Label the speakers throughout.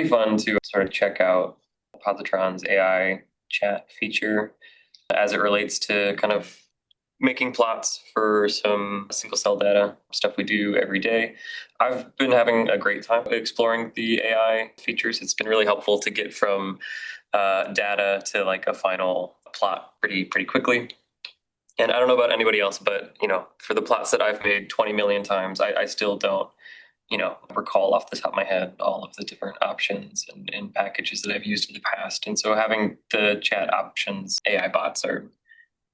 Speaker 1: pretty fun to sort of check out Positron's AI chat feature as it relates to kind of making plots for some single cell data, stuff we do every day. I've been having a great time exploring the AI features. It's been really helpful to get from data to like a final plot pretty quickly. And I don't know about anybody else, but for the plots that I've made 20 million times, I still don't recall off the top of my head all of the different options and packages that I've used in the past. And so having the chat options AI bots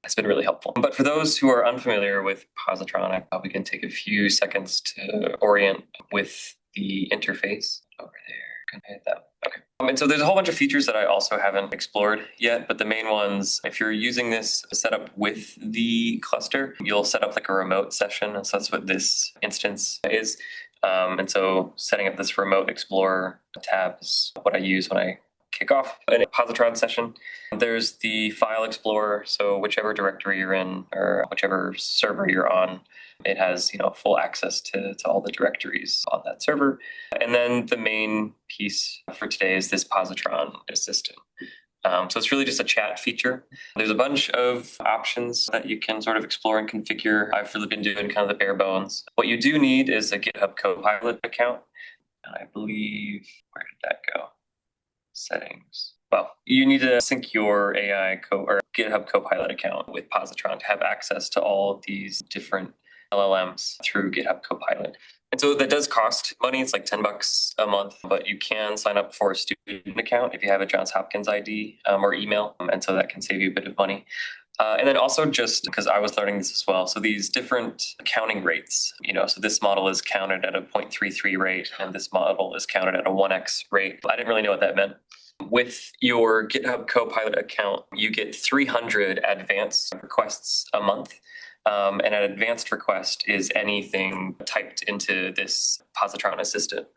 Speaker 1: has been really helpful. But for those who are unfamiliar with Positron, I probably can take a few seconds to orient with the interface over there. Hit that. Okay. And so there's a whole bunch of features that I also haven't explored yet, but the main ones, if you're using this setup with the cluster, you'll set up like a remote session. And so that's what this instance is. And so setting up this remote explorer tab is what I use when I kick off a Positron session. There's the file explorer. So whichever directory you're in or whichever server you're on, it has full access to all the directories on that server. And then the main piece for today is this Positron assistant. So it's really just a chat feature. There's a bunch of options that you can sort of explore and configure. I've really been doing kind of the bare bones. What you do need is a GitHub Copilot account. And I believe, where did that go? Settings. Well, you need to sync your or GitHub Copilot account with Positron to have access to all these different LLMs through GitHub Copilot. And so that does cost money. It's like $10 a month, but you can sign up for a student account if you have a Johns Hopkins ID or email. And so that can save you a bit of money. And then also just because I was learning this as well. So these different counting rates, so this model is counted at a 0.33 rate and this model is counted at a 1x rate. I didn't really know what that meant. With your GitHub Copilot account, you get 300 advanced requests a month. And an advanced request is anything typed into this Positron assistant.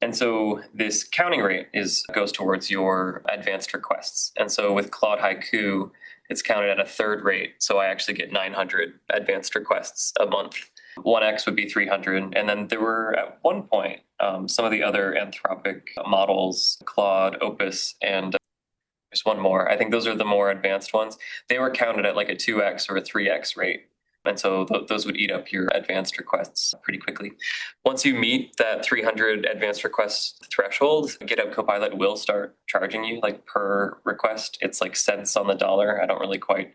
Speaker 1: And so this counting rate goes towards your advanced requests. And so with Claude Haiku, it's counted at a third rate. So I actually get 900 advanced requests a month. 1x would be 300. And then there were at one point, some of the other Anthropic models, Claude, Opus, and there's one more. I think those are the more advanced ones. They were counted at like a 2x or a 3x rate. And so those would eat up your advanced requests pretty quickly. Once you meet that 300 advanced requests threshold, GitHub Copilot will start charging you like per request. It's like cents on the dollar. I don't really quite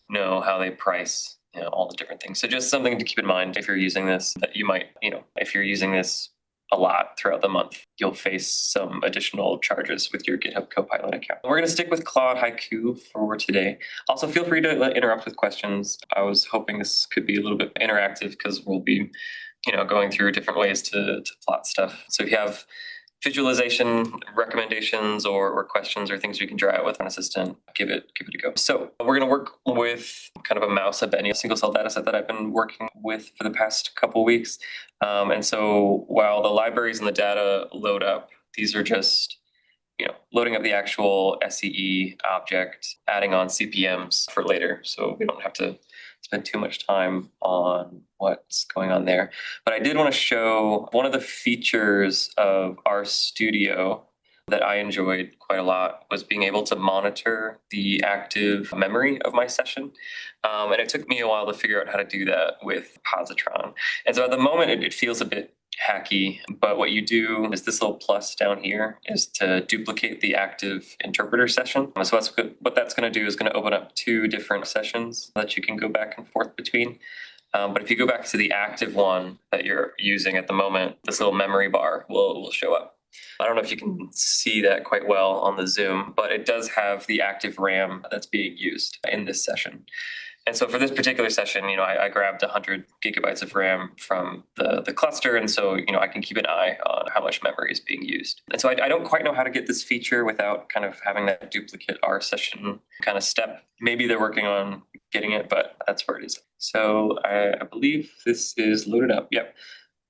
Speaker 1: know how they price all the different things. So just something to keep in mind if you're using this, that you might, if you're using this a lot throughout the month, you'll face some additional charges with your GitHub Copilot account. We're going to stick with Claude Haiku for today. Also, feel free to interrupt with questions. I was hoping this could be a little bit interactive because we'll be, going through different ways to plot stuff. So if you have visualization recommendations or questions or things we can draw out with an assistant, give it a go. So we're going to work with kind of a mouse Benny, a single cell data set that I've been working with for the past couple of weeks. And so while the libraries and the data load up, these are just loading up the actual SEE object, adding on CPMs for later. So we don't have to spend too much time on what's going on there. But I did want to show one of the features of RStudio that I enjoyed quite a lot was being able to monitor the active memory of my session. And it took me a while to figure out how to do that with Positron. And so at the moment, it feels a bit hacky, but what you do is this little plus down here is to duplicate the active interpreter session. So what that's going to do is going to open up two different sessions that you can go back and forth between. But if you go back to the active one that you're using at the moment, this little memory bar will show up. I don't know if you can see that quite well on the Zoom, but it does have the active RAM that's being used in this session. And so for this particular session, I grabbed 100 gigabytes of RAM from the cluster. And so, I can keep an eye on how much memory is being used. And so I don't quite know how to get this feature without kind of having that duplicate R session kind of step. Maybe they're working on getting it, but that's where it is. So I believe this is loaded up. Yep.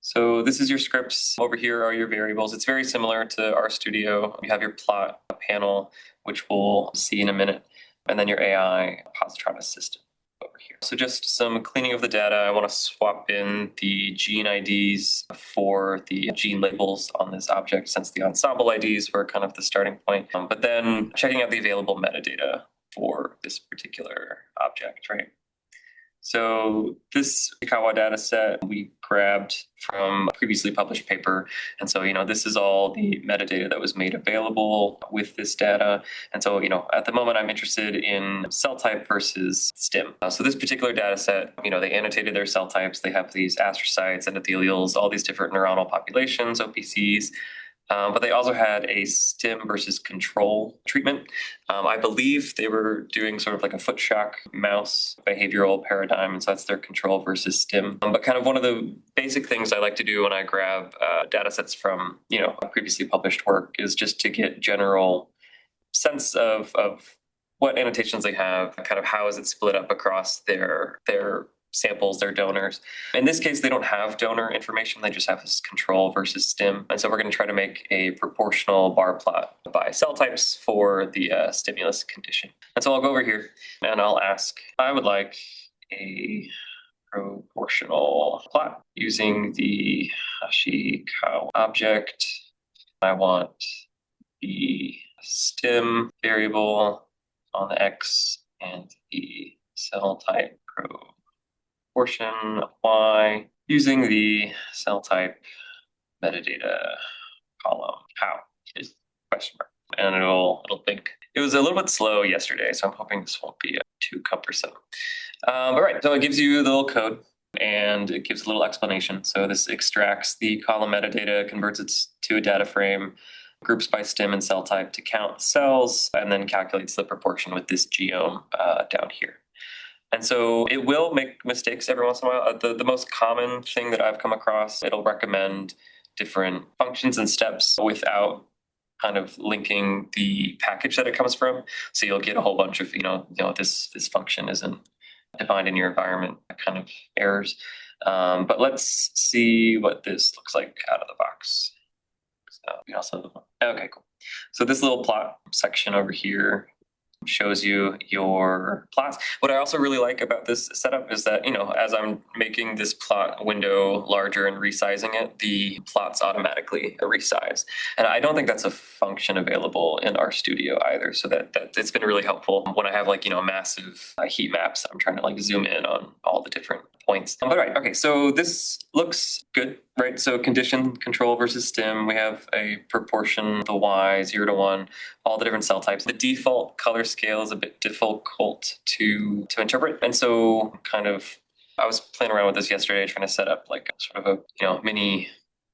Speaker 1: So this is your scripts. Over here are your variables. It's very similar to RStudio. You have your plot panel, which we'll see in a minute, and then your AI Positron assistant over here. So just some cleaning of the data. I want to swap in the gene IDs for the gene labels on this object, since the ensemble IDs were kind of the starting point. But then checking out the available metadata for this particular object, right? So this Ikawa data set we grabbed from a previously published paper. And so, this is all the metadata that was made available with this data. And so, at the moment, I'm interested in cell type versus stem. So this particular data set, they annotated their cell types. They have these astrocytes, endothelials, all these different neuronal populations, OPCs. But they also had a stem versus control treatment. I believe they were doing sort of like a foot shock mouse behavioral paradigm, and so that's their control versus stem. But kind of one of the basic things I like to do when I grab data sets from previously published work is just to get general sense of what annotations they have, kind of how is it split up across their samples, their donors. In this case, they don't have donor information. They just have this control versus stem. And so we're going to try to make a proportional bar plot by cell types for the stimulus condition. And so I'll go over here and I'll ask, I would like a proportional plot using the Hashikawa object. I want the stem variable on the X and the cell type proportion Y using the cell type metadata column. How is question mark? And it'll think. It was a little bit slow yesterday, so I'm hoping this won't be too cumbersome. All right, so it gives you the little code and it gives a little explanation. So this extracts the column metadata, converts it to a data frame, groups by stem and cell type to count cells, and then calculates the proportion with this geome down here. And so it will make mistakes every once in a while. The most common thing that I've come across, it'll recommend different functions and steps without kind of linking the package that it comes from. So you'll get a whole bunch of, this function isn't defined in your environment kind of errors. But let's see what this looks like out of the box. So okay, cool. So this little plot section over here shows you your plots. What I also really like about this setup is that, as I'm making this plot window larger and resizing it, the plots automatically resize. And I don't think that's a function available in RStudio either. So that it's been really helpful when I have massive heat maps. I'm trying to zoom in on all the different points. But right, okay, so this looks good, right? So condition control versus stem, we have a proportion, the Y, 0 to 1, all the different cell types. The default color scale is a bit difficult to interpret. And so I was playing around with this yesterday, trying to set up sort of a mini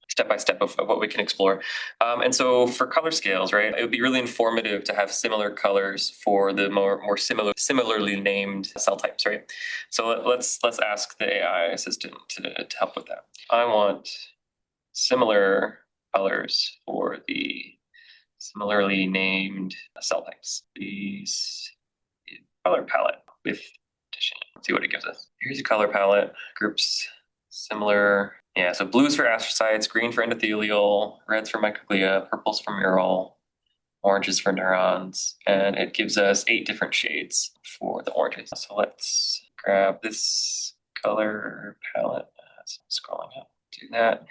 Speaker 1: step-by-step of what we can explore. And so for color scales, right, it would be really informative to have similar colors for the more similarly named cell types, right? So let's ask the AI assistant to help with that. I want similar colors for the similarly named cell types. These color palette with addition. Let's see what it gives us. Here's a color palette, groups similar. Yeah, so blues for astrocytes, green for endothelial, reds for microglia, purples for mural, oranges for neurons, and it gives us 8 different shades for the oranges. So let's grab this color palette. So I'm scrolling up, do that.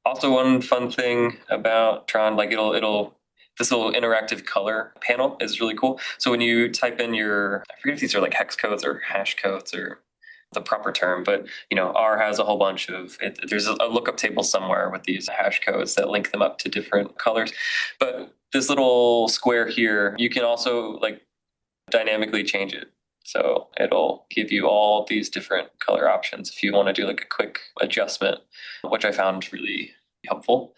Speaker 1: Also, one fun thing about Tron, this little interactive color panel is really cool. So when you type in I forget if these are hex codes or hash codes or the proper term, but R has a whole bunch of there's a lookup table somewhere with these hash codes that link them up to different colors. But this little square here, you can also dynamically change it. So it'll give you all these different color options if you want to do a quick adjustment, which I found really helpful.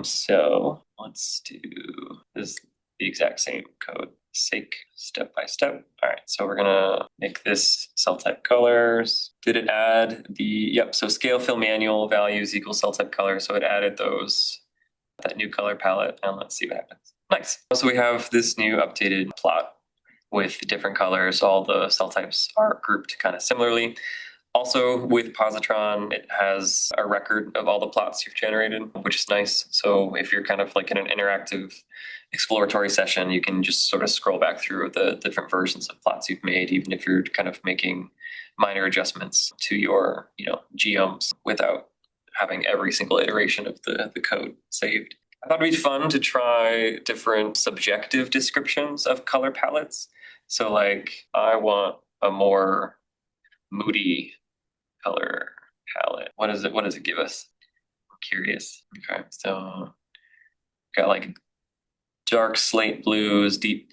Speaker 1: So let's do this, the exact same code, sake step by step. All right, so we're gonna make this cell type colors. Did it add so scale fill manual values equals cell type color. So it added that new color palette, and let's see what happens. Nice. So we have this new updated plot with different colors. All the cell types are grouped kind of similarly. Also, with Positron, it has a record of all the plots you've generated, which is nice. So if you're kind of in an interactive exploratory session, you can just sort of scroll back through the different versions of plots you've made, even if you're kind of making minor adjustments to your, geomes without having every single iteration of the code saved. I thought it'd be fun to try different subjective descriptions of color palettes. So like, I want a more moody color palette. What does it give us? I'm curious. Okay, so got like dark slate blues, deep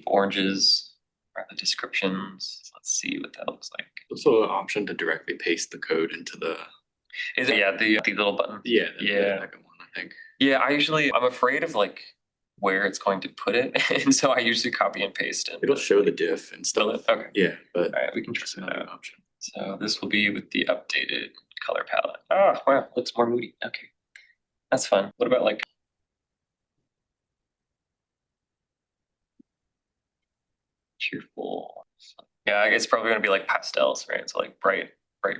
Speaker 1: oranges are the descriptions. Let's see what that looks like.
Speaker 2: Also an option to directly paste the code into the...
Speaker 1: Is it? Yeah, the little button.
Speaker 2: Yeah,
Speaker 1: the
Speaker 2: second one, I think.
Speaker 1: Yeah, I'm afraid of like where it's going to put it. And so I usually copy and paste it.
Speaker 2: It'll show the diff and stuff.
Speaker 1: Okay.
Speaker 2: Yeah, but
Speaker 1: all right, we can try
Speaker 2: another option.
Speaker 1: So this will be with the updated color palette. Oh, wow, looks more moody. Okay, that's fun. What about like cheerful? Yeah, it's probably going to be like pastels, right? So like bright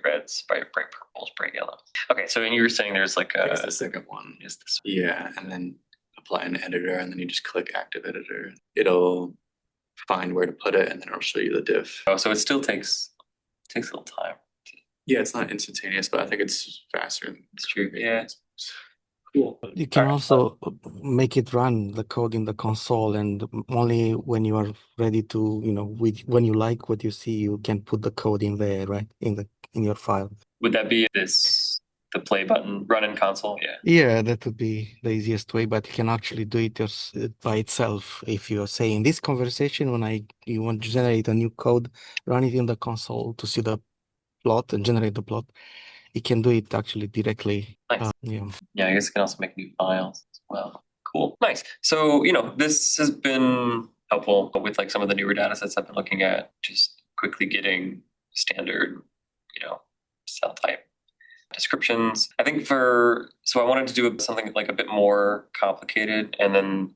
Speaker 1: reds, bright purples, bright yellows. Okay, so and you were saying there's like
Speaker 2: I guess the second one is this one. Yeah, and then apply an editor, and then you just click active editor. It'll find where to put it, and then it'll show you the diff.
Speaker 1: Oh, so it still takes a little time.
Speaker 2: Yeah, it's not instantaneous, but I think it's faster.
Speaker 1: It's true. Yeah.
Speaker 2: Cool.
Speaker 3: You can also make it run the code in the console, and only when you are ready to, when you like what you see, you can put the code in there, right? In your file.
Speaker 1: Would that be the play button run in console? Yeah.
Speaker 3: Yeah, that would be the easiest way, but you can actually do it by itself. If you're saying this conversation, when you want to generate a new code, run it in the console to see the plot and generate the plot. You can do it actually directly.
Speaker 1: Nice.
Speaker 3: Yeah,
Speaker 1: I guess you can also make new files as well. Cool. Nice. So, this has been helpful with like some of the newer data sets I've been looking at, just quickly getting standard, cell type descriptions. I think so I wanted to do something like a bit more complicated. And then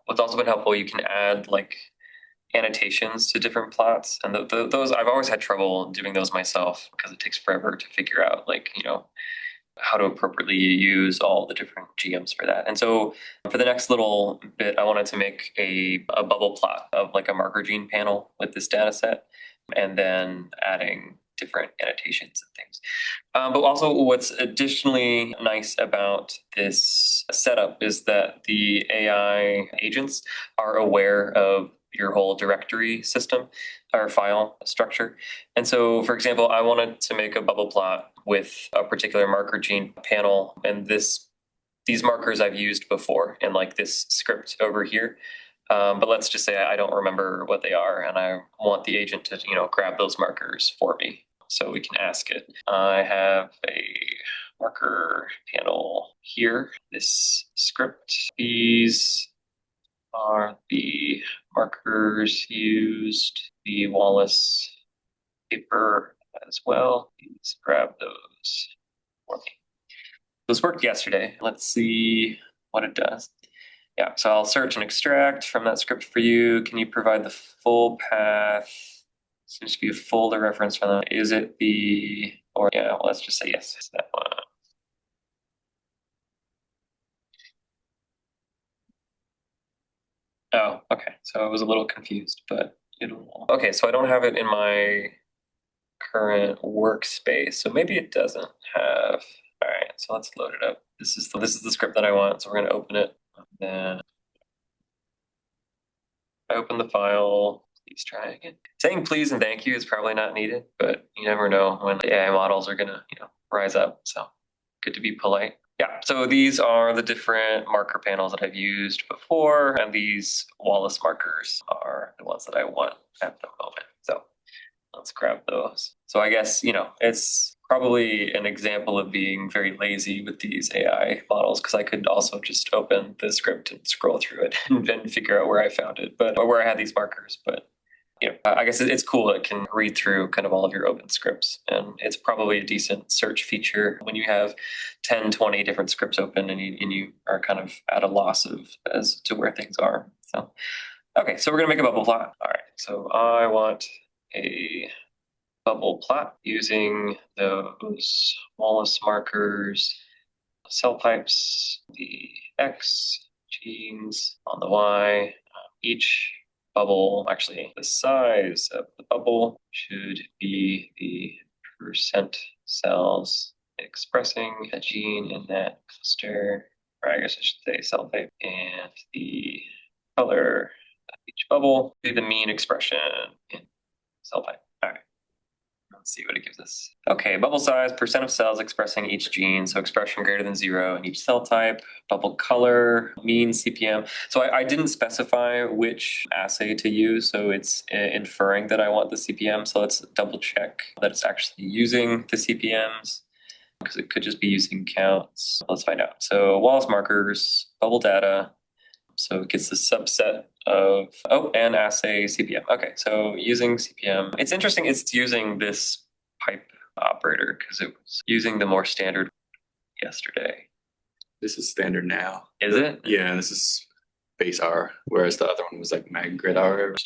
Speaker 1: what's also been helpful, you can add like annotations to different plots. And those, I've always had trouble doing those myself because it takes forever to figure out like, how to appropriately use all the different GMs for that. And so for the next little bit, I wanted to make a bubble plot of like a marker gene panel with this data set, and then adding different annotations and things. But also what's additionally nice about this setup is that the AI agents are aware of your whole directory system or file structure. And so, for example, I wanted to make a bubble plot with a particular marker gene panel, and these markers I've used before in like this script over here. But let's just say I don't remember what they are, and I want the agent to grab those markers for me. So we can ask it. I have a marker panel here. This script. These are the markers used, the Wallace paper as well. Please grab those for me. Those worked yesterday. Let's see what it does. Yeah, so I'll search and extract from that script for you. Can you provide the full path? Seems to be a folder reference for them. Is it let's just say yes, it's that one. Oh, okay. So I was a little confused, but okay, so I don't have it in my current workspace. So maybe it doesn't have. All right, so let's load it up. This is the script that I want. So we're going to open it. Then I open the file. Please try again. Saying please and thank you is probably not needed, but you never know when the AI models are going to, rise up. So good to be polite. Yeah, so these are the different marker panels that I've used before, and these Wallace markers are the ones that I want at the moment. So let's grab those. So I guess, it's probably an example of being very lazy with these AI models, because I could also just open the script and scroll through it and figure out where I found it, or where I had these markers. But I guess it's cool. It can read through kind of all of your open scripts, and it's probably a decent search feature when you have 10, 20 different scripts open and you are kind of at a loss as to where things are. So, okay, so we're gonna make a bubble plot. All right, so I want a bubble plot using those Wallace markers, cell types, the X, genes on the Y. Each bubble, actually, the size of the bubble should be the percent cells expressing a gene in that cluster, or I guess I should say cell type, and the color of each bubble be the mean expression in cell type. All right. Let's see what it gives us. Okay, bubble size, percent of cells expressing each gene, so expression greater than 0 in each cell type. Bubble color, mean CPM. So I didn't specify which assay to use, so it's inferring that I want the CPM. So let's double check that it's actually using the CPMs, because it could just be using counts. Let's find out. So Wallace markers, bubble data. So it gets the subset of, and assay CPM. Okay, so using CPM. It's interesting it's using this pipe operator because it was using the more standard yesterday.
Speaker 2: This is standard now.
Speaker 1: Is it?
Speaker 2: Yeah, this is base R, whereas the other one was like mag grid R. It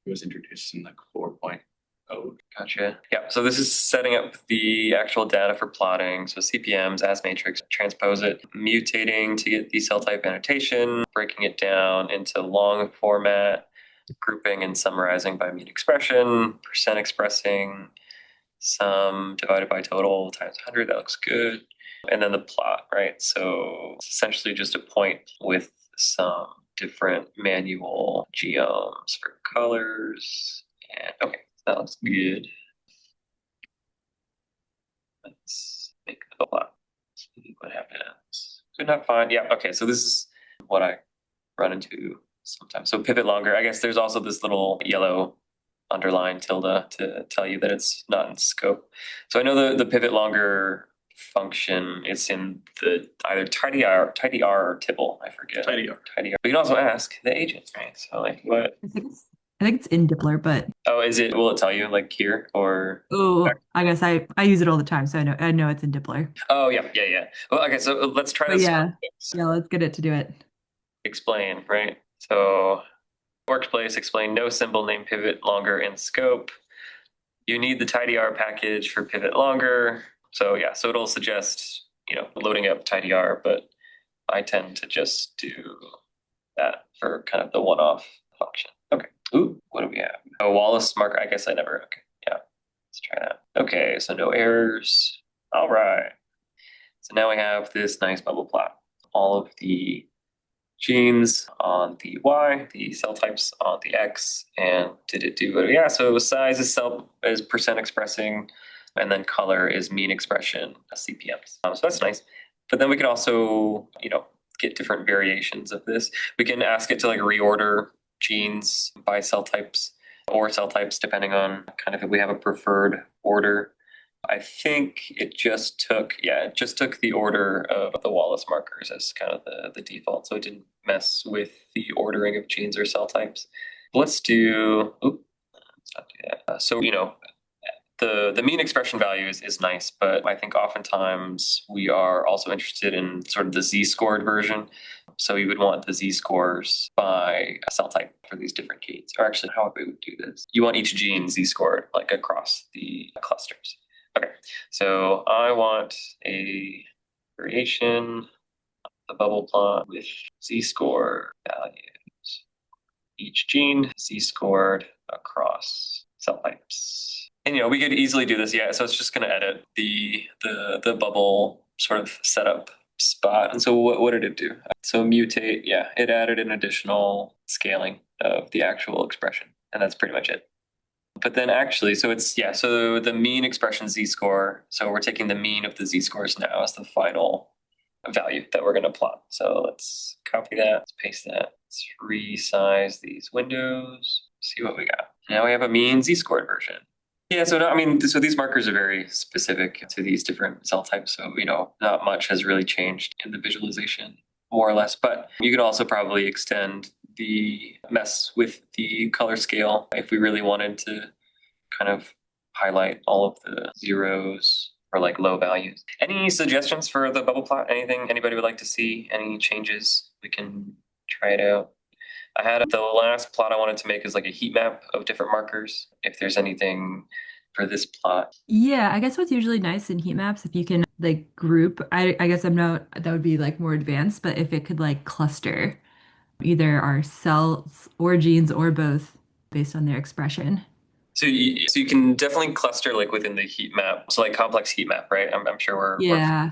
Speaker 2: was introduced in like 4.0.
Speaker 1: Gotcha. Yeah, so this is setting up the actual data for plotting. So CPMs as matrix, transpose it, mutating to get the cell type annotation, breaking it down into long format, grouping and summarizing by mean expression, percent expressing, sum divided by total times 100. That looks good. And then the plot, right? So it's essentially just a point with some different manual geoms for colors. And okay. That looks good. Let's make the plot. See what happens. Could not find. Yeah, okay, so this is what I run into sometimes. So pivot longer. I guess there's also this little yellow underline tilde to tell you that it's not in scope. So I know the pivot longer function, it's in the either tidyr or tibble, I forget.
Speaker 2: Tidyr.
Speaker 1: But you can also ask the agent, right? So like what?
Speaker 4: I think it's in Dippler, but
Speaker 1: Oh, is it? Will it tell you like here or?
Speaker 4: I guess I use it all the time, so I know it's in Dippler.
Speaker 1: Oh yeah. Well, okay, so let's try
Speaker 4: But
Speaker 1: this.
Speaker 4: yeah, let's get it to do it.
Speaker 1: Explain, right? So workplace, explain no symbol name pivot longer in scope. You need the tidyr package for pivot longer. So yeah, so it'll suggest, loading up tidyr, but I tend to just do that for kind of the one-off function. Okay. Ooh, what do we have? Oh, Wallace marker. I guess I never. Okay. Yeah. Let's try that. Okay. So no errors. All right. So now we have this nice bubble plot. All of the genes on the Y, the cell types on the X, and did it do it? Yeah. So size is percent expressing, and then color is mean expression CPMs. So that's nice. But then we can also, get different variations of this. We can ask it to like reorder genes by cell types or cell types depending on kind of if we have a preferred order. I think it just took the order of the Wallace markers as kind of the default. So it didn't mess with the ordering of genes or cell types. Let's not do that. So, the mean expression value is nice, but I think oftentimes we are also interested in sort of the z-scored version. So you would want the z-scores by a cell type for these different genes. Or actually, how we would do this? You want each gene z-scored like across the clusters. Okay, so I want a variation of the bubble plot with z-score values. Each gene z-scored across cell types. And we could easily do this, so it's just going to edit the bubble sort of setup spot. And so what did it do? So mutate, it added an additional scaling of the actual expression, and that's pretty much it. But then actually, so the mean expression z-score, so we're taking the mean of the z-scores now as the final value that we're going to plot. So let's copy that, let's paste that, let's resize these windows, see what we got. Now we have a mean z-scored version. Yeah, so these markers are very specific to these different cell types. So, not much has really changed in the visualization, more or less. But you could also probably extend the mess with the color scale if we really wanted to kind of highlight all of the zeros or like low values. Any suggestions for the bubble plot? Anything anybody would like to see? Any changes? We can try it out. I had the last plot I wanted to make is like a heat map of different markers. If there's anything for this plot.
Speaker 4: Yeah, I guess what's usually nice in heat maps, if you can like group, I guess that would be like more advanced, but if it could like cluster. either are cells or genes or both based on their expression.
Speaker 1: So you can definitely cluster like within the heat map. So like complex heat map, right? I'm sure we're
Speaker 4: Yeah.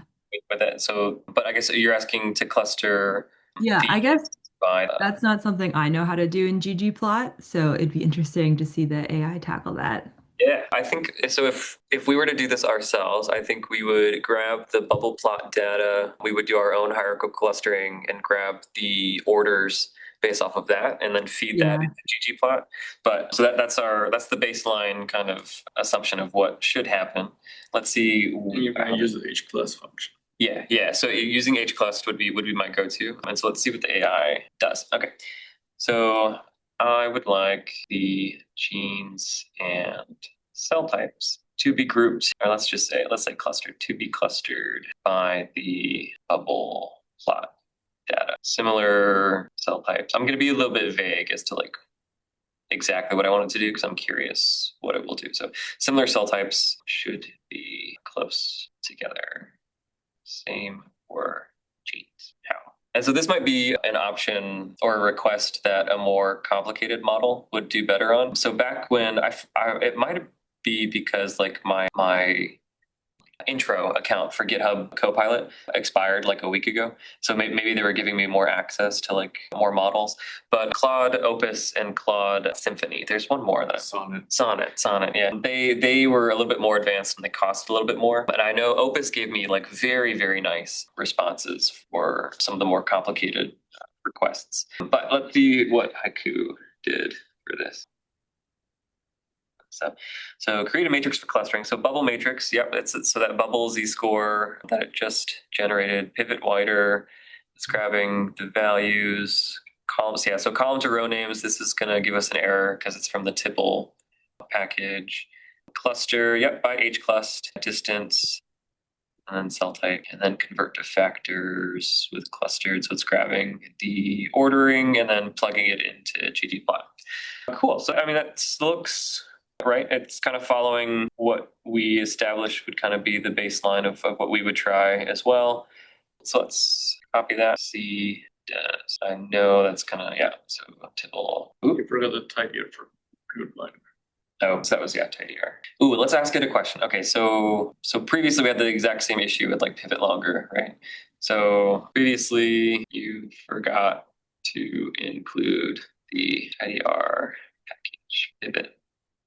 Speaker 1: with it. So, but I guess you're asking to cluster
Speaker 4: Yeah,
Speaker 1: the
Speaker 4: I guess
Speaker 1: by
Speaker 4: that's not something I know how to do in ggplot, so it'd be interesting to see the AI tackle that.
Speaker 1: yeah, I think so. If we were to do this ourselves, I think we would grab the bubble plot data. We would do our own hierarchical clustering and grab the orders based off of that, and then feed that
Speaker 4: Yeah.
Speaker 1: into ggplot. But so that's the baseline kind of assumption of what should happen. Let's see.
Speaker 2: And you're going to use the hclust function.
Speaker 1: Yeah. So using hclust would be my go-to. And so let's see what the AI does. Okay. So I would like the genes and cell types to be grouped, or let's say clustered, to be clustered by the bubble plot data. Similar cell types. I'm going to be a little bit vague as to like exactly what I want it to do because I'm curious what it will do. So similar cell types should be close together. Same for genes. How? And so this might be an option or a request that a more complicated model would do better on. So back when it might be because like my intro account for GitHub Copilot expired like a week ago. So maybe they were giving me more access to like more models. But Claude Opus and Claude Symphony, there's one more that Sonnet. Yeah, they were a little bit more advanced and they cost a little bit more. And I know Opus gave me like very, very nice responses for some of the more complicated requests. But let's see what Haiku did for this. So create a matrix for clustering. So bubble matrix, yep, so that bubble z-score that it just generated, pivot wider, it's grabbing the values, columns, yeah, so column to row names, this is gonna give us an error because it's from the tipple package. Cluster, yep, by hclust, distance, and then cell type, and then convert to factors with clustered, so it's grabbing the ordering and then plugging it into ggplot. Cool, so I mean, that looks right. It's kind of following what we established would kind of be the baseline of what we would try as well. So let's copy that. See, does I know that's kind of, yeah. So tipple.
Speaker 2: You forgot the tidier for good line.
Speaker 1: Oh, so that was tidier. Ooh, let's ask it a question. Okay, so previously we had the exact same issue with like pivot longer, right? So previously you forgot to include the tidyr package pivot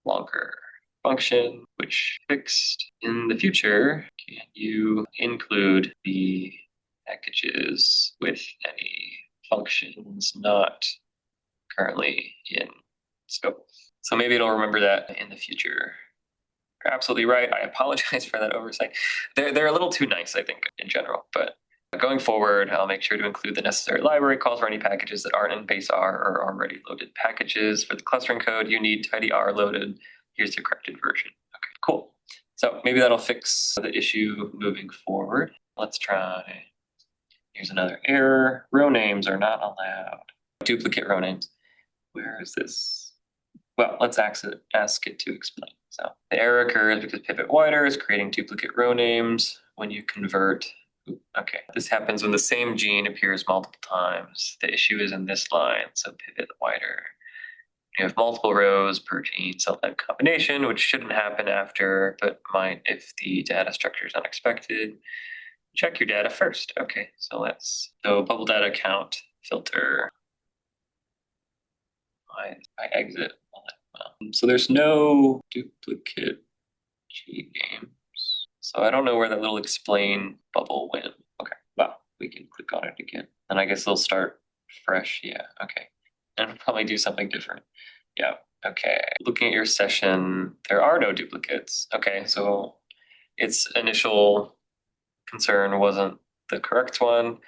Speaker 1: longer function, which fixed in the future. Can you include the packages with any functions not currently in scope? So maybe it'll remember that in the future. You're absolutely right. I apologize for that oversight. They're a little too nice, I think, in general, but going forward, I'll make sure to include the necessary library calls for any packages that aren't in base R or already loaded packages. For the clustering code, you need tidyr loaded. Here's the corrected version. Okay, cool. So maybe that'll fix the issue moving forward. Let's try. Here's another error. Row names are not allowed. Duplicate row names. Where is this? Well, let's ask it to explain. So the error occurs because pivot wider is creating duplicate row names when you convert. Okay, this happens when the same gene appears multiple times. The issue is in this line, so pivot wider. You have multiple rows per gene cell type combination, which shouldn't happen after, but might if the data structure is unexpected. Check your data first. Okay, so bubble data count filter. I exit. So there's no duplicate gene names. So I don't know where that little explain bubble went. Okay, well, we can click on it again. And I guess it'll start fresh. Yeah, okay. And we'll probably do something different. Yeah, okay. Looking at your session, there are no duplicates. Okay, so its initial concern wasn't the correct one.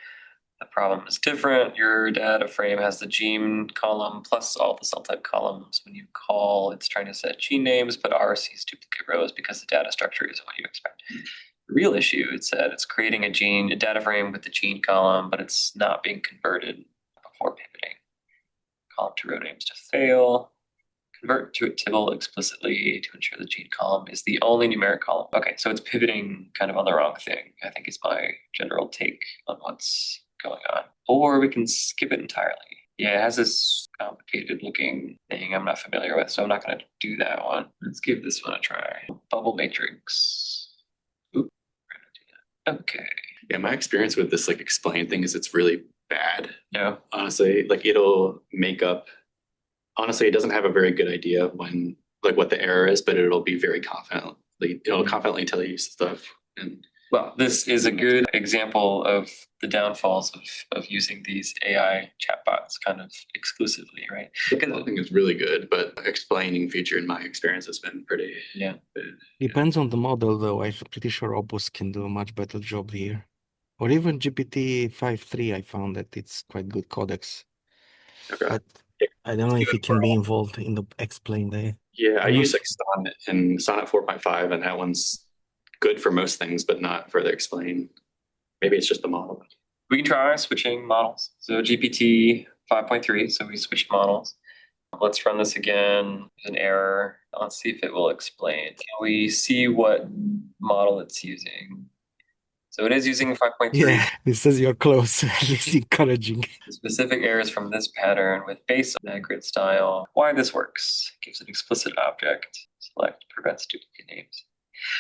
Speaker 1: The problem is different. Your data frame has the gene column plus all the cell type columns. When you call, it's trying to set gene names, but R sees duplicate rows because the data structure isn't what you expect. The real issue, it said, it's creating a data frame with the gene column, but it's not being converted before pivoting. Column to row names to fail. Convert to a tibble explicitly to ensure the gene column is the only numeric column. Okay, so it's pivoting kind of on the wrong thing, I think is my general take on what's going on. Or we can skip it entirely. Yeah, it has this complicated looking thing I'm not familiar with, so I'm not going to do that one. Let's give this one a try. Bubble matrix. Oop, we're gonna do that. Okay.
Speaker 2: Yeah, my experience with this like explain thing is it's really bad.
Speaker 1: Yeah.
Speaker 2: Honestly, like it'll make up. Honestly, it doesn't have a very good idea when like what the error is, but it'll be very confident. Like, it'll confidently tell you stuff. And
Speaker 1: Well, this is a good example of the downfalls of using these AI chatbots kind of exclusively, right?
Speaker 2: the thing is really good, but explaining feature in my experience has been pretty
Speaker 1: Yeah.
Speaker 2: bad.
Speaker 3: Depends on the model, though. I'm pretty sure Opus can do a much better job here. Or even GPT-5.3, I found that it's quite good codex.
Speaker 2: Okay.
Speaker 3: But I don't know if it can be involved in the explain there.
Speaker 2: Yeah, I
Speaker 3: I'm not
Speaker 2: use like Sonnet and Sonnet 4.5, and that one's good for most things, but not for the explain. Maybe it's just the model.
Speaker 1: We can try switching models. So GPT 5.3, so we switched models. Let's run this again. There's an error. Let's see if it will explain. Can we see what model it's using? So it is using 5.3.
Speaker 3: Yeah, this says you're close. It's encouraging.
Speaker 1: Specific errors from this pattern with base on that grid style. Why this works. Gives an explicit object. Select, prevents duplicate names.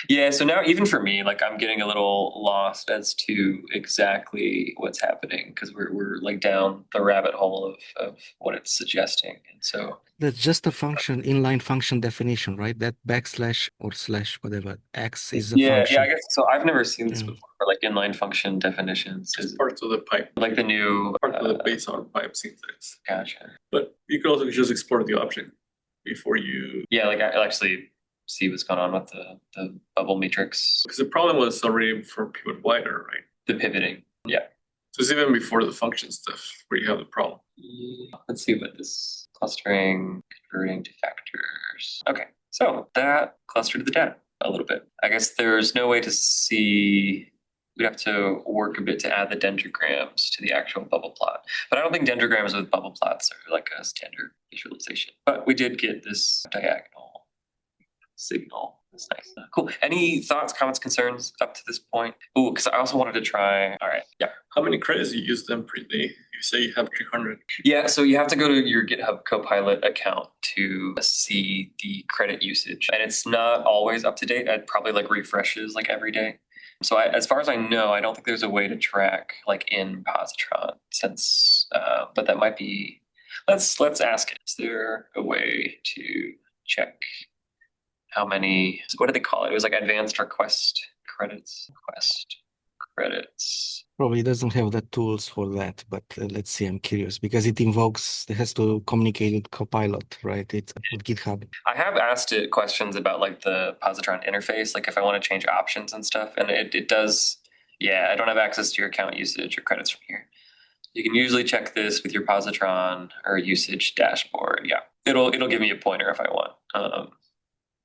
Speaker 1: Yeah, so now even for me, like I'm getting a little lost as to exactly what's happening because we're like down the rabbit hole of what it's suggesting. And so
Speaker 3: That's just a function, inline function definition, right? That backslash or slash, whatever, X is a
Speaker 1: yeah,
Speaker 3: function.
Speaker 1: I guess so. I've never seen this
Speaker 3: Yeah.
Speaker 1: before, like inline function definitions.
Speaker 5: It's part of the pipe,
Speaker 1: Like the new
Speaker 5: part of the base on pipe syntax.
Speaker 1: Gotcha.
Speaker 5: But you could also just export the object before you,
Speaker 1: Yeah, like I'll actually see what's going on with the bubble matrix,
Speaker 5: because the problem was already for pivot wider, right?
Speaker 1: the pivoting. Yeah.
Speaker 5: So it's even before the function stuff where you have the problem.
Speaker 1: Let's see what this clustering, converting to factors. Okay, so that clustered the data a little bit. I guess there's no way to see. We'd have to work a bit to add the dendrograms to the actual bubble plot. But I don't think dendrograms with bubble plots are like a standard visualization. But we did get this diagonal signal. That's nice. Cool. Any thoughts, comments, concerns up to this point? Ooh, because I also wanted to try. All right. Yeah.
Speaker 5: How many credits you use them per day? You say you have 300.
Speaker 1: Yeah, so you have to go to your GitHub Copilot account to see the credit usage. And it's not always up to date. It probably like refreshes like every day. So as far as I know, I don't think there's a way to track like in Positron since, but that might be, let's ask it. Is there a way to check how many, what do they call it? It was like advanced request credits.
Speaker 3: Probably doesn't have the tools for that, but let's see. I'm curious because it has to communicate with Copilot, right? It's with GitHub.
Speaker 1: I have asked it questions about like the Positron interface, like if I want to change options and stuff, and it does. Yeah, I don't have access to your account usage or credits from here. You can usually check this with your Positron or usage dashboard. Yeah, it'll give me a pointer if I want.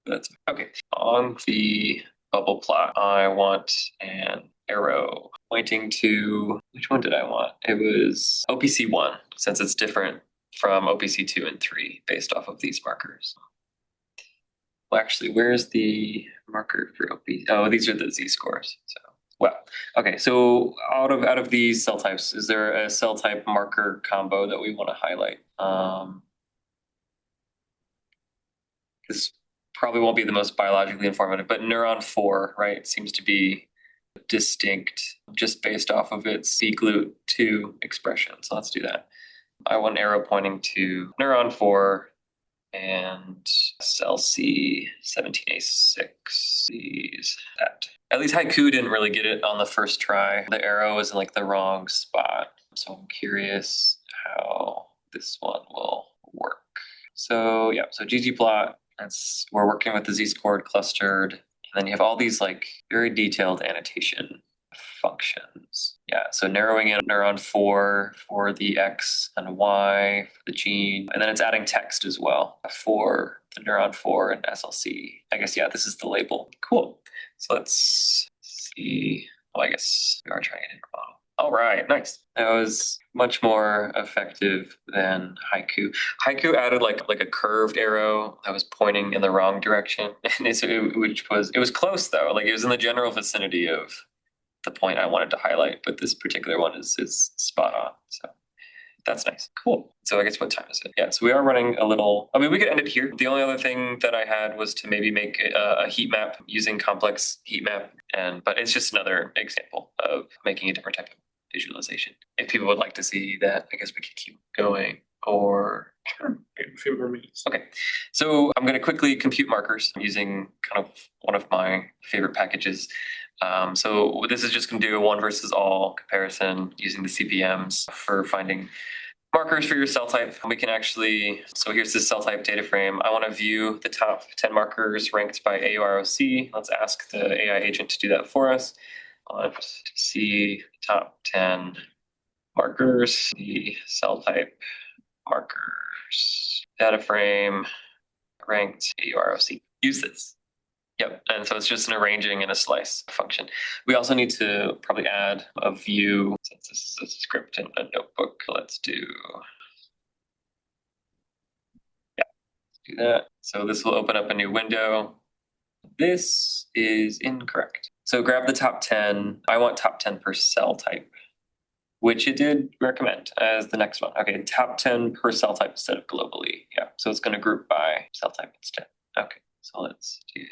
Speaker 1: That's okay. On the bubble plot, I want an arrow pointing to, which one did I want? It was OPC 1, since it's different from OPC 2 and 3 based off of these markers. Well, actually, where's the marker for OPC? Oh, these are the z-scores. So, well, okay. So out of these cell types, is there a cell type marker combo that we want to highlight? This probably won't be the most biologically informative, but neuron 4, right, seems to be distinct just based off of its C-GLUT2 expression. So let's do that. I want an arrow pointing to neuron 4 and cell C17A6. That. At least Haiku didn't really get it on the first try. The arrow is in like the wrong spot. So I'm curious how this one will work. So yeah, so ggplot, we're working with the z-scored clustered. And then you have all these like very detailed annotation functions. Yeah, so narrowing in neuron 4 for the X and Y for the gene. And then it's adding text as well for the neuron 4 and SLC. I guess, yeah, this is the label. Cool. So let's see. Oh, I guess we are trying it in model. All right, nice. That was much more effective than Haiku. Haiku added like a curved arrow that was pointing in the wrong direction, and it was close though. Like it was in the general vicinity of the point I wanted to highlight, but this particular one is spot on. So That's nice. Cool. So I guess what time is it? Yeah, so we are running a little, I mean, we could end it here. The only other thing that I had was to maybe make a heat map using complex heat map. But it's just another example of making a different type of visualization. If people would like to see that, I guess we could keep going or...
Speaker 5: Sure. A few more minutes.
Speaker 1: Okay, so I'm going to quickly compute markers using kind of one of my favorite packages. So this is just going to do a one versus all comparison using the CPMs for finding markers for your cell type. We can actually, so here's the cell type data frame. I want to view the top 10 markers ranked by AUROC. Let's ask the AI agent to do that for us. I want to see the top 10 markers, the cell type markers, data frame, ranked AUROC. Use this. Yep, and so it's just an arranging and a slice function. We also need to probably add a view, since this is a script in a notebook. Let's do that. So this will open up a new window. This is incorrect. So grab the top 10. I want top 10 per cell type, which it did recommend as the next one. Okay, top 10 per cell type instead of globally. Yeah, so it's going to group by cell type instead. Okay, so let's do it.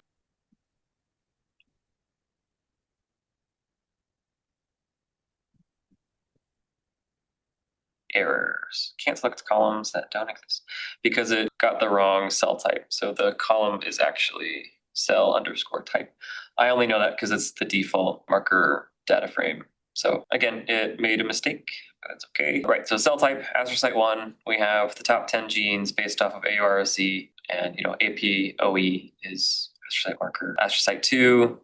Speaker 1: Errors. Can't select columns that don't exist because it got the wrong cell type. So the column is actually cell underscore type. I only know that because it's the default marker data frame. So again, it made a mistake, but it's okay. Right, so cell type, astrocyte 1, we have the top 10 genes based off of AUROC, and APOE is astrocyte marker. Astrocyte 2,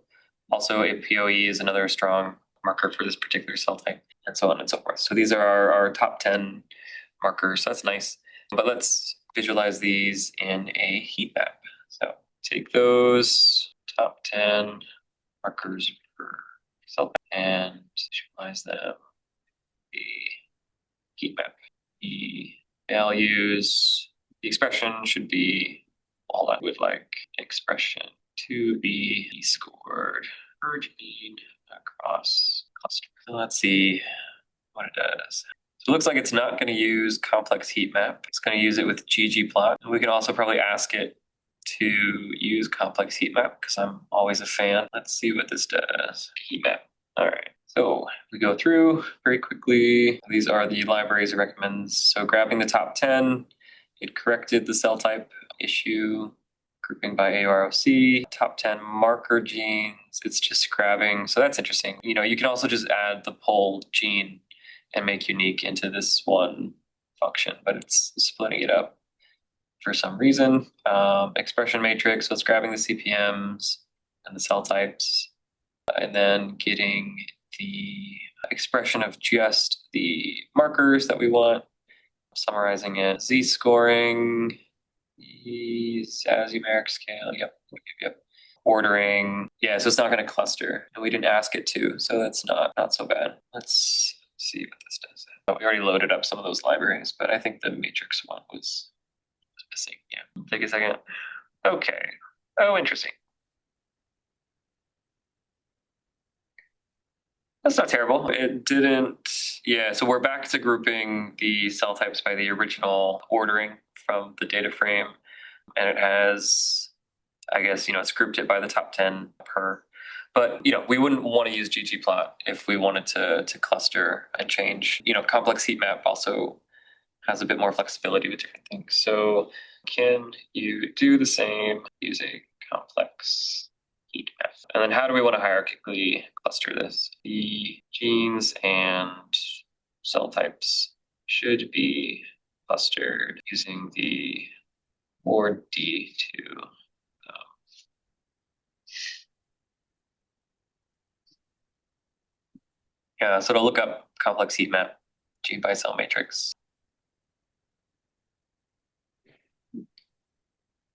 Speaker 1: also APOE is another strong marker for this particular cell type, and so on and so forth. So these are our top 10 markers, so that's nice. But let's visualize these in a heat map. So take those top 10 markers per cell and visualize them a heat map. The values, the expression should be all that would like expression to be scored per gene across cluster. So let's see what it does. So it looks like it's not going to use complex heat map. It's going to use it with ggplot. We can also probably ask it to use complex heat map because I'm always a fan. Let's see what this does. Heat map. All right. So we go through very quickly. These are the libraries it recommends. So grabbing the top 10, it corrected the cell type issue. Grouping by AUROC, top 10 marker genes. It's just grabbing. So that's interesting. You can also just add the poll gene and make unique into this one function, but it's splitting it up for some reason. Expression matrix, so it's grabbing the CPMs and the cell types, and then getting the expression of just the markers that we want, summarizing it, z-scoring, as numeric scale, yep. Ordering, yeah, so it's not going to cluster, and we didn't ask it to, so that's not so bad. Let's see what this does. Oh, we already loaded up some of those libraries, but I think the matrix one was missing. Yeah, take a second. Okay. Oh, interesting. That's not terrible. It didn't, yeah, so we're back to grouping the cell types by the original ordering from the data frame. And it has, I guess, it's grouped it by the top 10 per. But, we wouldn't want to use ggplot if we wanted to cluster and change. Complex heat map also has a bit more flexibility with different things. So can you do the same using complex heat map? And then how do we want to hierarchically cluster this? The genes and cell types should be clustered using the or D2. Yeah, so to look up complex heat map, gene by cell matrix.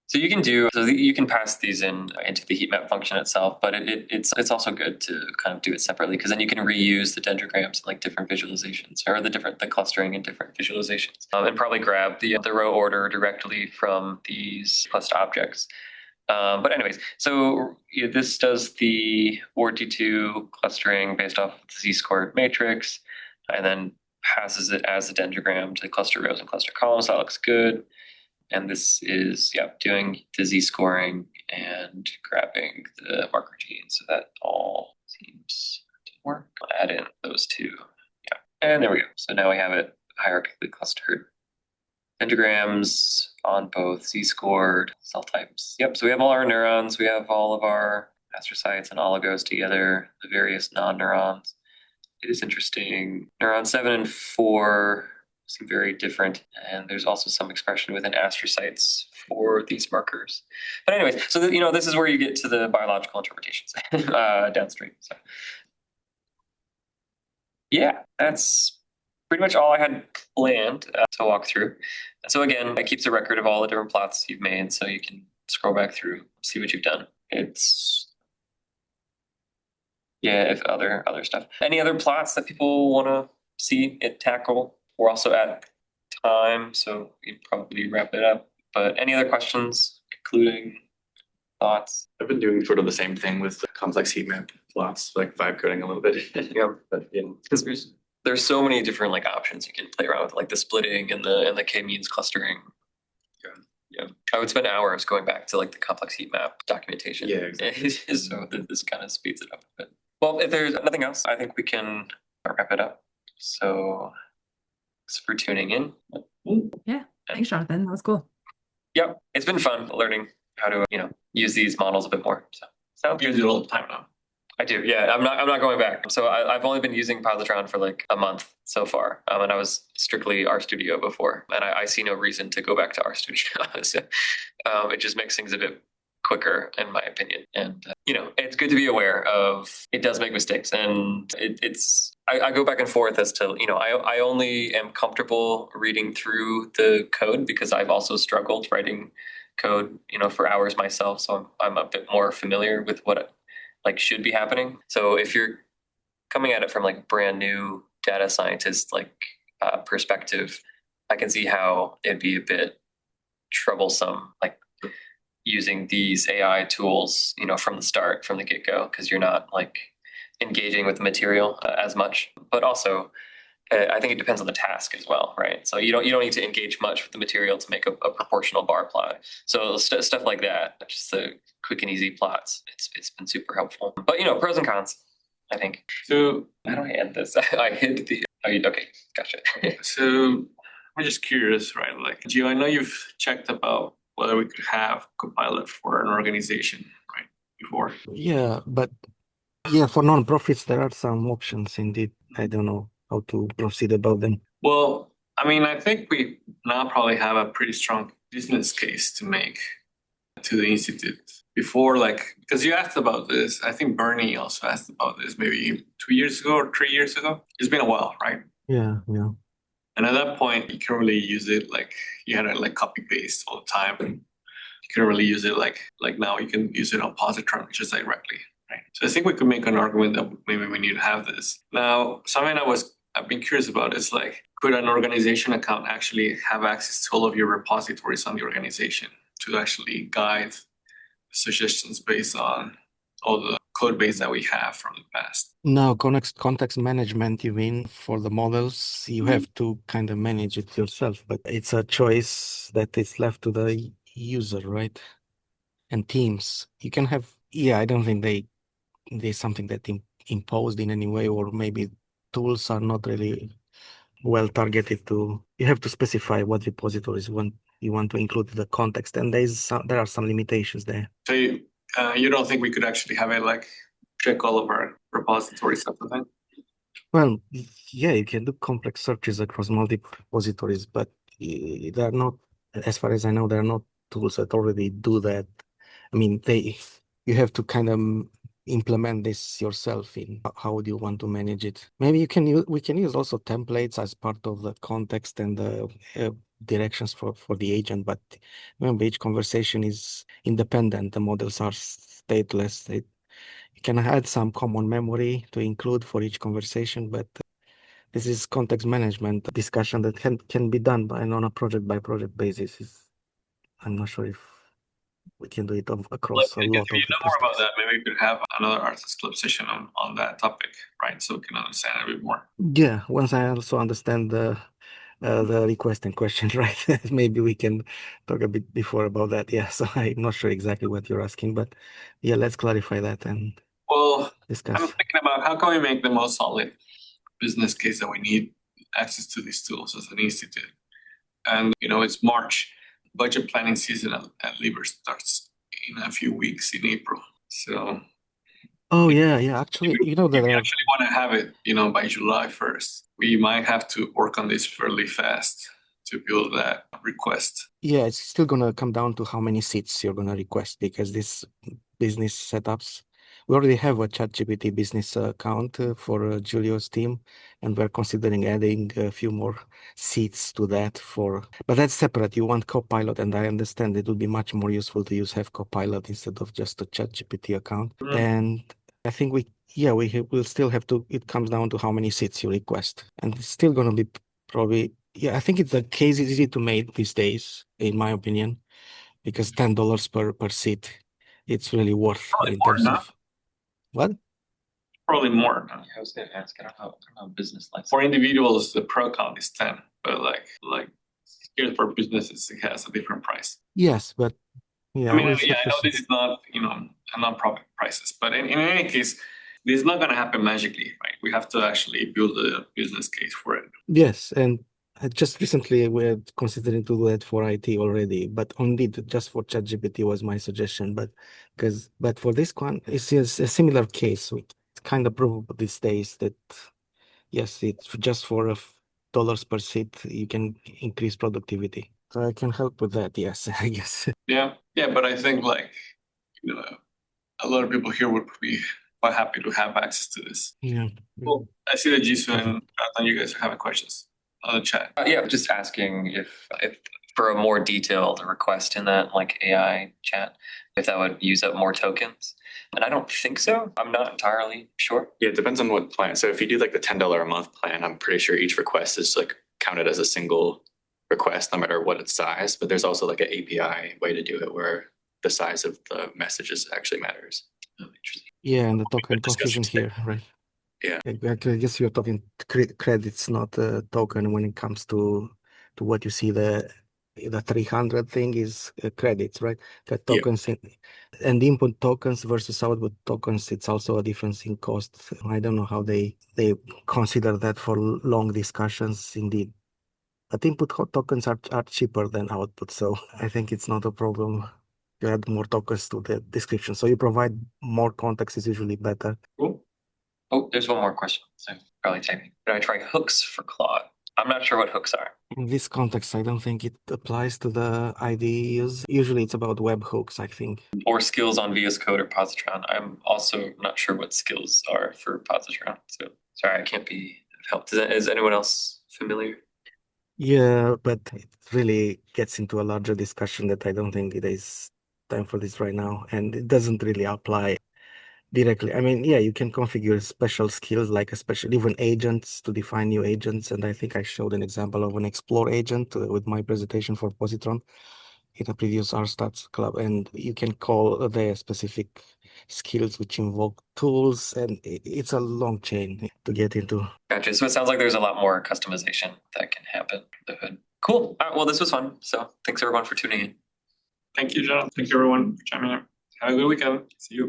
Speaker 1: So you can pass these into the heat map function itself, but it's also good to kind of do it separately because then you can reuse the dendrograms in like different visualizations or the clustering in different visualizations, and probably grab the row order directly from these cluster objects. But anyways, so this does the ORD2 clustering based off the z-scored matrix, and then passes it as a dendrogram to the cluster rows and cluster columns. That looks good. And this is, doing the z-scoring and grabbing the marker genes. So that all seems to work. I'll add in those two. Yeah. And there we go. So now we have it hierarchically clustered. Dendrograms on both z-scored cell types. Yep. So we have all our neurons. We have all of our astrocytes and oligos together, the various non-neurons. It is interesting. Neuron 7 and 4 seem very different, and there's also some expression within astrocytes for these markers. But anyways, so this is where you get to the biological interpretations downstream. So yeah, that's pretty much all I had planned to walk through. So again, it keeps a record of all the different plots you've made, so you can scroll back through, see what you've done. If other stuff. Any other plots that people want to see it tackle? We're also at time, so we can probably wrap it up. But any other questions, concluding thoughts?
Speaker 2: I've been doing sort of the same thing with the complex heat map plots, like vibe coding a little bit.
Speaker 1: Yeah,
Speaker 2: but
Speaker 1: because there's so many different options you can play around with, like the splitting and the k-means clustering. Yeah, I would spend hours going back to the complex heat map documentation.
Speaker 2: Yeah, exactly.
Speaker 1: So this kind of speeds it up a bit. Well, if there's nothing else, I think we can wrap it up. So thanks for tuning in.
Speaker 4: Yeah, thanks, Jonathan. That was cool.
Speaker 1: Yep, it's been fun learning how to use these models a bit more. So sounds
Speaker 5: You
Speaker 1: good.
Speaker 5: use it all the time now.
Speaker 1: I do, yeah. I'm not going back. So I've only been using Positron for a month so far, and I was strictly RStudio before, and I see no reason to go back to RStudio. So, it just makes things a bit quicker, in my opinion. And it's good to be aware of it does make mistakes, and I go back and forth as to I only am comfortable reading through the code because I've also struggled writing code for hours myself, so I'm a bit more familiar with what should be happening. So if you're coming at it from brand new data scientist perspective, I can see how it'd be a bit troublesome using these AI tools from the start, from the get-go, because you're not engaging with the material as much. But also I think it depends on the task as well, right? So you don't need to engage much with the material to make a proportional bar plot. So stuff like that, just the quick and easy plots. It's been super helpful. But pros and cons, I think.
Speaker 5: So
Speaker 1: How do I end this? I hit the. Okay, gotcha.
Speaker 5: So I'm just curious, right? Gio, I know you've checked about whether we could have Copilot for an organization, right? Before.
Speaker 3: Yeah, but for non-profits, there are some options indeed. I don't know how to proceed about them.
Speaker 5: Well, I think we now probably have a pretty strong business case to make to the Institute. Before, because you asked about this, I think Bernie also asked about this maybe 2 years ago or 3 years ago. It's been a while, right?
Speaker 3: Yeah.
Speaker 5: And at that point, you can really use it you had to copy paste all the time. You couldn't really use it like now you can use it on Positron just directly, right? So I think we could make an argument that maybe we need to have this. Now, something I've been curious about is could an organization account actually have access to all of your repositories on the organization to actually guide suggestions based on all the code base that we have from the past?
Speaker 3: Now, context management, you mean for the models, you have to kind of manage it yourself, but it's a choice that is left to the user, right? And teams. You can have, I don't think there's something that imposed in any way, or maybe tools are not really well targeted to, you have to specify what repositories you want to include the context, and there are some limitations there.
Speaker 5: So you don't think we could actually have it check all of our repositories or something?
Speaker 3: Well, yeah, you can do complex searches across multiple repositories, but there are not, as far as I know, there are not tools that already do that. I mean, you have to kind of implement this yourself in how do you want to manage it. Maybe we can use also templates as part of the context and the directions for the agent, but remember, each conversation is independent. The models are stateless. You can add some common memory to include for each conversation, but this is context management discussion that can be done on a project by project basis. I'm not sure if We can do it
Speaker 5: Look,
Speaker 3: across a
Speaker 5: if
Speaker 3: lot of
Speaker 5: you know
Speaker 3: vector
Speaker 5: more about
Speaker 3: space.
Speaker 5: that, maybe we could have another artist club session on that topic, right? So we can understand a bit more.
Speaker 3: Yeah, once I also understand the request and question, right? Maybe we can talk a bit before about that. Yeah, so I'm not sure exactly what you're asking, but yeah, let's clarify that and
Speaker 5: Well, I'm
Speaker 3: discuss.
Speaker 5: thinking about how can we make the most solid business case that we need access to these tools as an institute. And it's March. Budget planning season at Liber starts in a few weeks in April. So
Speaker 3: Oh yeah, actually,
Speaker 5: if
Speaker 3: that
Speaker 5: we
Speaker 3: there are
Speaker 5: actually want to have it, by July 1st, we might have to work on this fairly fast to build that request.
Speaker 3: yeah, it's still gonna come down to how many seats you're gonna request because this business setups. We already have a ChatGPT business account for Julio's team, and we're considering adding a few more seats to that but that's separate. You want Copilot, and I understand it would be much more useful to have Copilot instead of just a ChatGPT account.
Speaker 5: Mhm.
Speaker 3: And I think we'll still have to, it comes down to how many seats you request. And it's still gonna be probably, I think the case is easy to make these days, in my opinion, because $10 per seat, it's really worth
Speaker 5: Probably
Speaker 3: in
Speaker 5: more,
Speaker 3: terms
Speaker 5: no?
Speaker 3: of what?
Speaker 5: Probably more.
Speaker 1: Yeah, I was going to ask, I don't know business license.
Speaker 5: For individuals, the pro count is 10, but like here for businesses, it has a different price.
Speaker 3: Yes, but yeah,
Speaker 5: I mean,
Speaker 3: we'll
Speaker 5: I
Speaker 3: have to
Speaker 5: know
Speaker 3: see.
Speaker 5: this is not, a non-profit prices, but in any case, this is not going to happen magically, right? We have to actually build a business case for it.
Speaker 3: Yes, and just recently we're considering to do that for IT already, but only just for ChatGPT was my suggestion. But for this one, it's a similar case. It's kind of provable these days that yes, it's just for dollars per seat, you can increase productivity. So I can help with that. Yes, I guess.
Speaker 5: Yeah, but I think a lot of people here would be quite happy to have access to this.
Speaker 3: Yeah.
Speaker 5: Cool. I see that Jisoo and
Speaker 3: Perfect.
Speaker 5: Jonathan, you guys are having questions on the chat.
Speaker 1: Yeah, just asking if for a more detailed request in that like AI chat, if that would use up more tokens. And I don't think so. I'm not entirely sure.
Speaker 2: Yeah, it depends on what plan. So if you do like the $10 a month plan, I'm pretty sure each request is like counted as a single request, no matter what its size. But there's also like an API way to do it where the size of the messages actually matters.
Speaker 5: Oh, interesting.
Speaker 3: Yeah, and the token
Speaker 2: Good discussion
Speaker 3: confusion
Speaker 2: today.
Speaker 3: here, right?
Speaker 2: Yeah.
Speaker 3: I guess you're talking credits, not a token when it comes to what you see the 300 thing is credits, right? The
Speaker 2: Yeah.
Speaker 3: tokens and input tokens versus output tokens, it's also a difference in cost. I don't know how they consider that for long discussions indeed. But input tokens are cheaper than output, so I think it's not a problem. You add more tokens to the description, so you provide more context is usually better.
Speaker 5: Cool.
Speaker 1: Oh, there's one more question. So probably typing. Did I try hooks for Claude? I'm not sure what hooks are.
Speaker 3: In this context, I don't think it applies to the IDEs. Usually it's about webhooks, I think.
Speaker 1: Or skills on VS Code or Positron. I'm also not sure what skills are for Positron. So sorry, I can't be of help. Is anyone else familiar?
Speaker 3: Yeah, but it really gets into a larger discussion that I don't think it is time for this right now. And it doesn't really apply directly. I mean, yeah, you can configure special skills like even agents to define new agents. And I think I showed an example of an explore agent with my presentation for Positron in a previous RStudio club. And you can call the specific skills which invoke tools. And it's a long chain to get into.
Speaker 1: Gotcha. So it sounds like there's a lot more customization that can happen under the hood. Cool. All right, well, this was fun. So thanks everyone for tuning in.
Speaker 5: Thank you, John. Thank you, everyone, for chiming in. Have a good weekend. See you.